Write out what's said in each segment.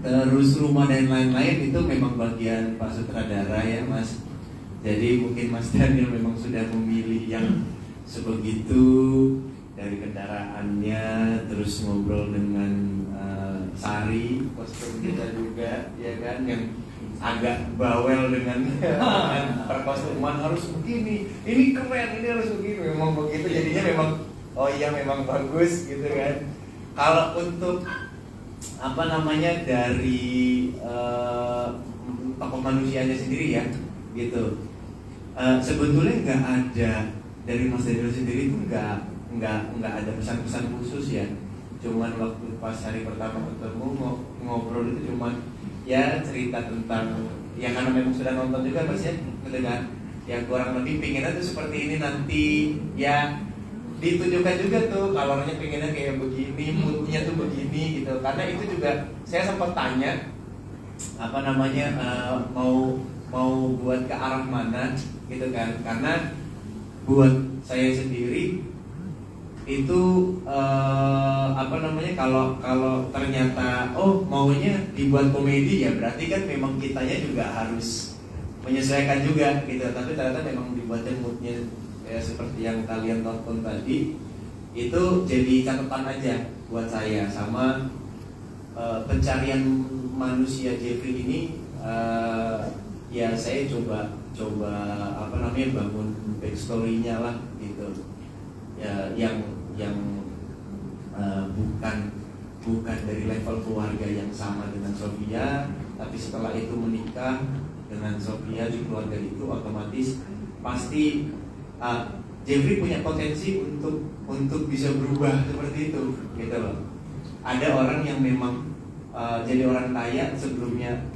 Terus rumah dan lain-lain itu memang bagian Pak Sutradara ya Mas. Jadi mungkin Mas Daniel memang sudah memilih yang sebegitu, dari kendaraannya, terus ngobrol dengan Sari, kostum kita juga, ya kan, yang agak bawel dengan perkostuman harus begini, ini keren, ini harus begini, memang begitu, jadinya memang, oh iya memang bagus gitu kan. Kalau untuk apa namanya dari tokoh manusianya sendiri ya, gitu. Sebetulnya nggak ada dari Mas Daniel sendiri itu nggak ada pesan-pesan khusus ya. Cuman waktu pas hari pertama ketemu ngobrol itu cuman ya cerita tentang ya karena memang sudah nonton juga Mas ya, gitu kan. Ya kurang lebih pinginnya tuh seperti ini nanti ya, ditunjukkan juga tuh kalornya pinginnya kayak begini, moodnya tuh begini gitu. Karena itu juga saya sempat tanya apa namanya mau buat ke arah mana gitu kan. Karena buat saya sendiri itu apa namanya kalau ternyata maunya dibuat komedi ya berarti kan memang kitanya juga harus menyesuaikan juga gitu. Tapi ternyata memang dibuatnya moodnya ya seperti yang kalian tonton tadi, itu jadi catatan aja buat saya. Sama pencarian manusia Jeffrey ini ya saya coba apa namanya bangun backstory-nya lah gitu ya, yang bukan dari level keluarga yang sama dengan Sofia, tapi setelah itu menikah dengan Sofia di keluarga itu otomatis pasti Jeffrey punya potensi untuk bisa berubah seperti itu gitu loh. Ada orang yang memang jadi orang kaya sebelumnya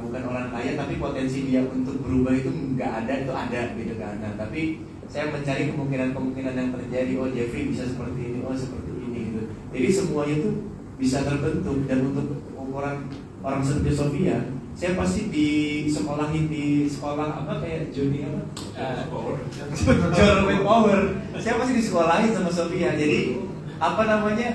bukan orang kaya, tapi potensi dia untuk berubah itu nggak ada, itu ada gitu kan. Nah, tapi saya mencari kemungkinan yang terjadi. Oh Jeffrey bisa seperti ini, oh seperti ini gitu. Jadi semuanya itu bisa terbentuk. Dan untuk ukuran orang seperti Sofia, saya pasti disekolahin di sekolah apa kayak Johnny apa? Johnny Power. Saya pasti disekolahin sama Sofia. Jadi apa namanya?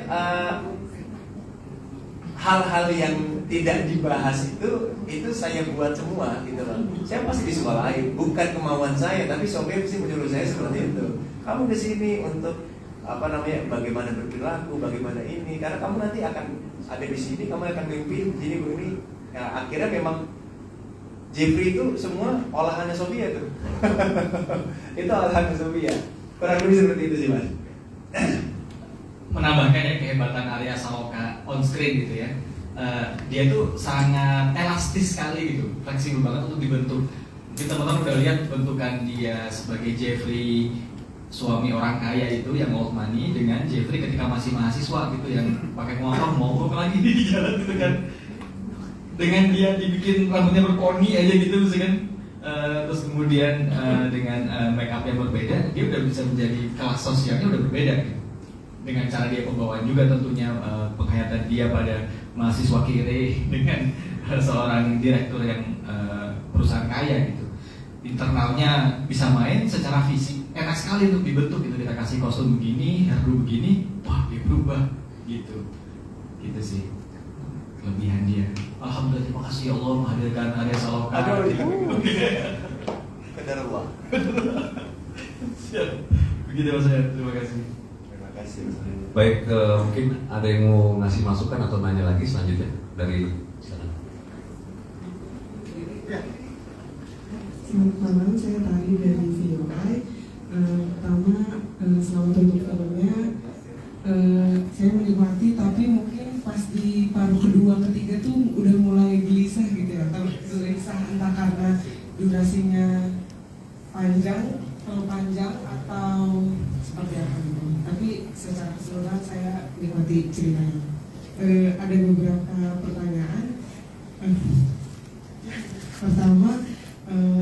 Hal-hal yang tidak dibahas itu saya buat semua gitu loh. Saya pasti disekolahin, bukan kemauan saya, tapi Sofia pasti menyuruh saya seperti itu. Kamu kesini untuk apa namanya, bagaimana berperilaku, bagaimana ini, karena kamu nanti akan ada di sini, kamu akan mimpin jadi begini. Nah, akhirnya memang Jeffrey itu semua olahannya Sofia tuh. Itu olahannya Sofia. Kurang lebih seperti itu sih Mas. Menambahkan ya kehebatan Arya Saloka on screen gitu ya, dia tuh sangat elastis sekali gitu, fleksibel banget untuk dibentuk. Kita teman-teman udah lihat bentukan dia sebagai Jeffrey suami orang kaya itu yang old money, dengan Jeffrey ketika masih mahasiswa gitu yang pakai motor mogok lagi di jalan gitu kan, dengan dia dibikin rambutnya berponi aja gitu misalkan, terus kemudian dengan make up yang berbeda, dia udah bisa menjadi kelas sosialnya udah berbeda gitu. Dengan cara dia pembawaan juga tentunya, penghayatan dia pada mahasiswa kiri dengan seorang direktur yang perusahaan kaya gitu. Internalnya bisa main secara fisik, enak sekali untuk dibentuk gitu. Kita kasih kostum begini, hairdo begini, wah dia berubah gitu. Gitu sih kelebihan dia. Alhamdulillah, terima kasih ya Allah menghadirkan Arya Saloka. Qadarullah. Siap. Begitu Mas saya, terima kasih. Baik, mungkin ada yang mau ngasih masukan atau nanya lagi selanjutnya dari sana. Selamat malam, saya Tari dari VOI. Pertama, selamat untuk filmnya. Saya menikmati, tapi mungkin pas di paruh kedua ketiga tuh udah mulai gelisah gitu ya. Gelisah entah karena durasinya terlalu panjang atau seperti apa gitu. Tapi secara keseluruhan saya nikmati ceritanya. Ada beberapa pertanyaan. Pertama,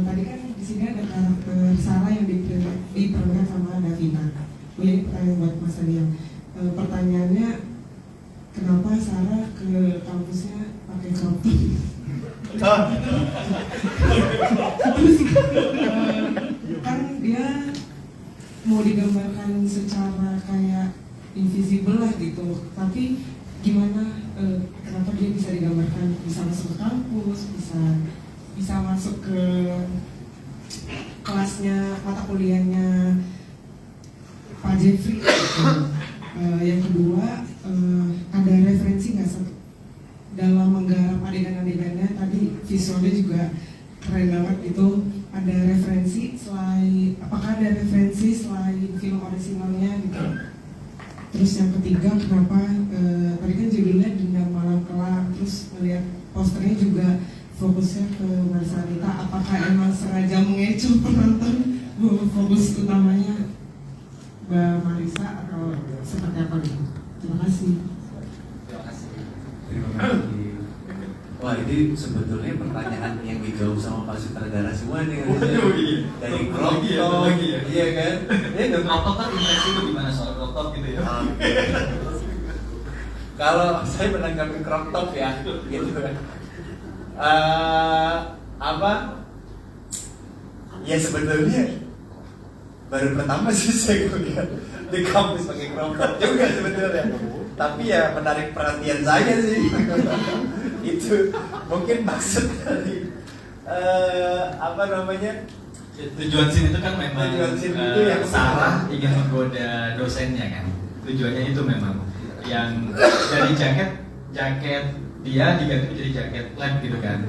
tadi kan di sini ada karakter Sarah yang diperankan sama Davina. Ini pertanyaan buat Mas Daniel. Pertanyaannya, kenapa Sarah ke kampusnya pakai crop top? Terus kan dia mau digambarkan secara kayak invisible lah gitu, tapi gimana kenapa dia bisa digambarkan bisa masuk ke kampus, bisa masuk ke kelasnya, mata kuliahnya Pak Jeffrey. Yang kedua, ada referensi nggak dalam menggarap adegan-adegannya? Tadi visualnya juga keren banget itu. Ada referensi apakah ada referensi selain film originalnya gitu? Terus yang ketiga, kenapa tadi kan judulnya Dendam Malam Kelam, terus melihat posternya juga fokusnya ke Marsalita, apakah emang sengaja mengecoh penonton bahwa fokus utamanya Mbak Marisa atau seperti apa gitu? Terima kasih. Terima kasih. Terima kasih. Wah, ini sebetulnya pertanyaan yang dijawab sama Pak Sutradara semua nih. Dari crop top, iya kan? Iya, crop top kan impresi itu gimana soal crop top gitu ya? Kalau saya menanggapi crop top ya, gitu kan. Ya sebetulnya baru pertama sih saya kuliah di kampus pakai crop top juga sebetulnya. Tapi ya menarik perhatian saya sih. Itu mungkin maksud dari tujuan scene itu kan memang tujuan scene itu yang Sarah ingin menggoda dosennya kan, tujuannya itu memang yang dari jaket dia diganti menjadi jaket lab gitu kan.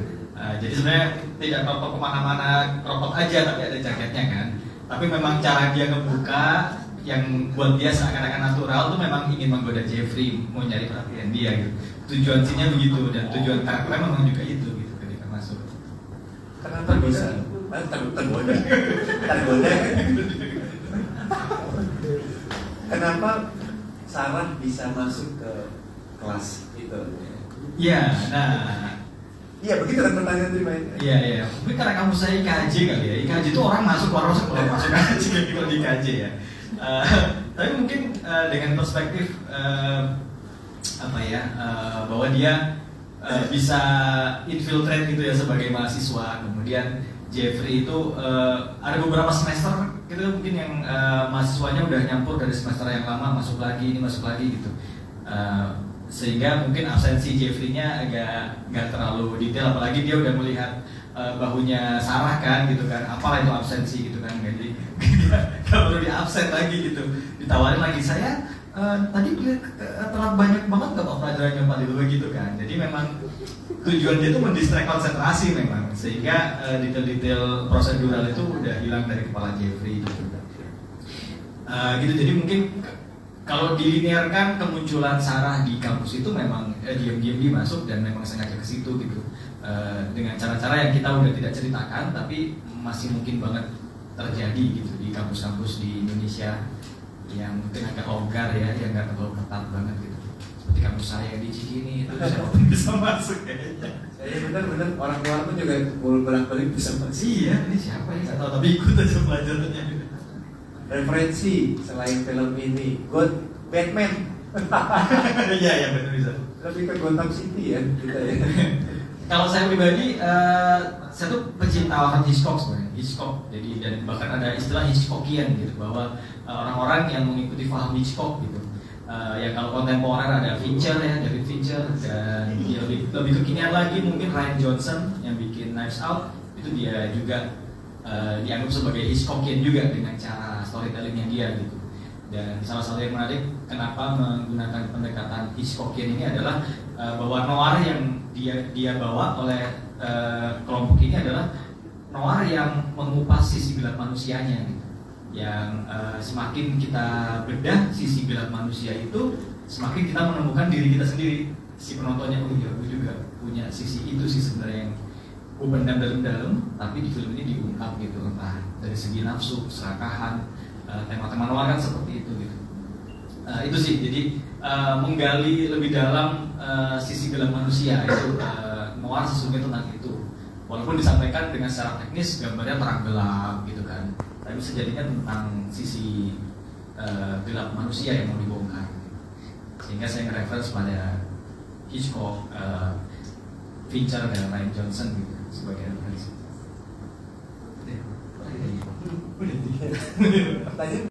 Jadi sebenarnya tidak crop kemana-mana, crop aja tapi ada jaketnya kan. Tapi memang cara dia ngebuka yang buat dia seakan-akan natural tuh memang ingin menggoda Jeffrey, mau nyari perhatian dia gitu. Tujuan scene-nya begitu dan tujuan karakternya memang juga itu gitu ketika masuk. Kenapa bisa? Tergoda. Kenapa Sarah bisa masuk ke kelas itu? Iya, nah. Iya, begitu kan pertanyaan terima itu. Iya. Mungkin karena kamu saya IKJ kali ya. IKJ itu orang masuk, keluar masuk aja gitu di IKJ ya. Tapi mungkin dengan perspektif bahwa dia bisa infiltrate gitu ya sebagai mahasiswa. Kemudian Jeffrey itu ada beberapa semester gitu mungkin yang mahasiswanya udah nyampur dari semester yang lama masuk lagi gitu. Sehingga mungkin absensi Jeffrey-nya agak nggak terlalu detail, apalagi dia udah melihat bahunya Sarah kan gitu kan, apalah itu absensi gitu kan, jadi nggak perlu di absen lagi gitu, ditawarin lagi saya tadi telat banyak banget nggak Pak pelajarannya Pak itu begitu kan, jadi memang tujuan dia itu mendistract konsentrasi memang, sehingga detail-detail prosedural itu udah hilang dari kepala Jeffrey gitu. Gitu jadi mungkin kalau dilinearkan kemunculan Sarah di kampus itu memang diam-diam dia masuk dan memang sengaja ke situ gitu, dengan cara-cara yang kita udah tidak ceritakan tapi masih mungkin banget terjadi gitu di kampus-kampus di Indonesia yang mungkin agak longgar ya, yang nggak terlalu ketat banget gitu. Seperti kampus saya di Cikini itu siapapun bisa masuk kayaknya. Saya benar-benar orang luar pun juga bolak-balik bisa masuk. Iya, ini siapa ya? Nggak tahu tapi ikut aja pelajarannya. Referensi selain film ini, Batman. Iya benar bisa. Lebih ke Gotham City ya kita ya. Kalau saya pribadi, saya tuh pecinta Alfred Hitchcock sebenarnya, Hitchcock. Jadi dan bahkan ada istilah Hitchcockian gitu, bahwa orang-orang yang mengikuti paham Hitchcock gitu. Ya kalau kontemporer ada Fincher ya, David Fincher, dan dia lebih kekinian lagi mungkin Rian Johnson yang bikin Knives Out, itu dia juga dianggap sebagai Hitchcockian juga dengan cara storytellingnya dia gitu. Dan salah satu yang menarik kenapa menggunakan pendekatan Hitchcockian ini adalah bahwa noir yang dia bawa oleh kelompok ini adalah noir yang mengupas sisi gelap manusianya gitu. Yang semakin kita bedah sisi gelap manusia itu, semakin kita menemukan diri kita sendiri. Si penontonnya, oh iya, gue juga punya sisi itu sih sebenarnya yang gue pendam dalam-dalam, tapi di film ini diungkap gitu, entah dari segi nafsu, keserakahan, tema-tema noir kan seperti itu gitu. Itu sih, jadi menggali lebih dalam sisi gelap manusia itu, noir sesungguhnya tentang itu. Walaupun disampaikan dengan secara teknis gambarnya terang gelap gitu kan, tapi sejatinya tentang sisi gelap manusia yang mau dibongkar. Sehingga saya nge-reference pada Hitchcock, Fincher dan Rian Johnson gitu sebagai referensi. Pertanyaan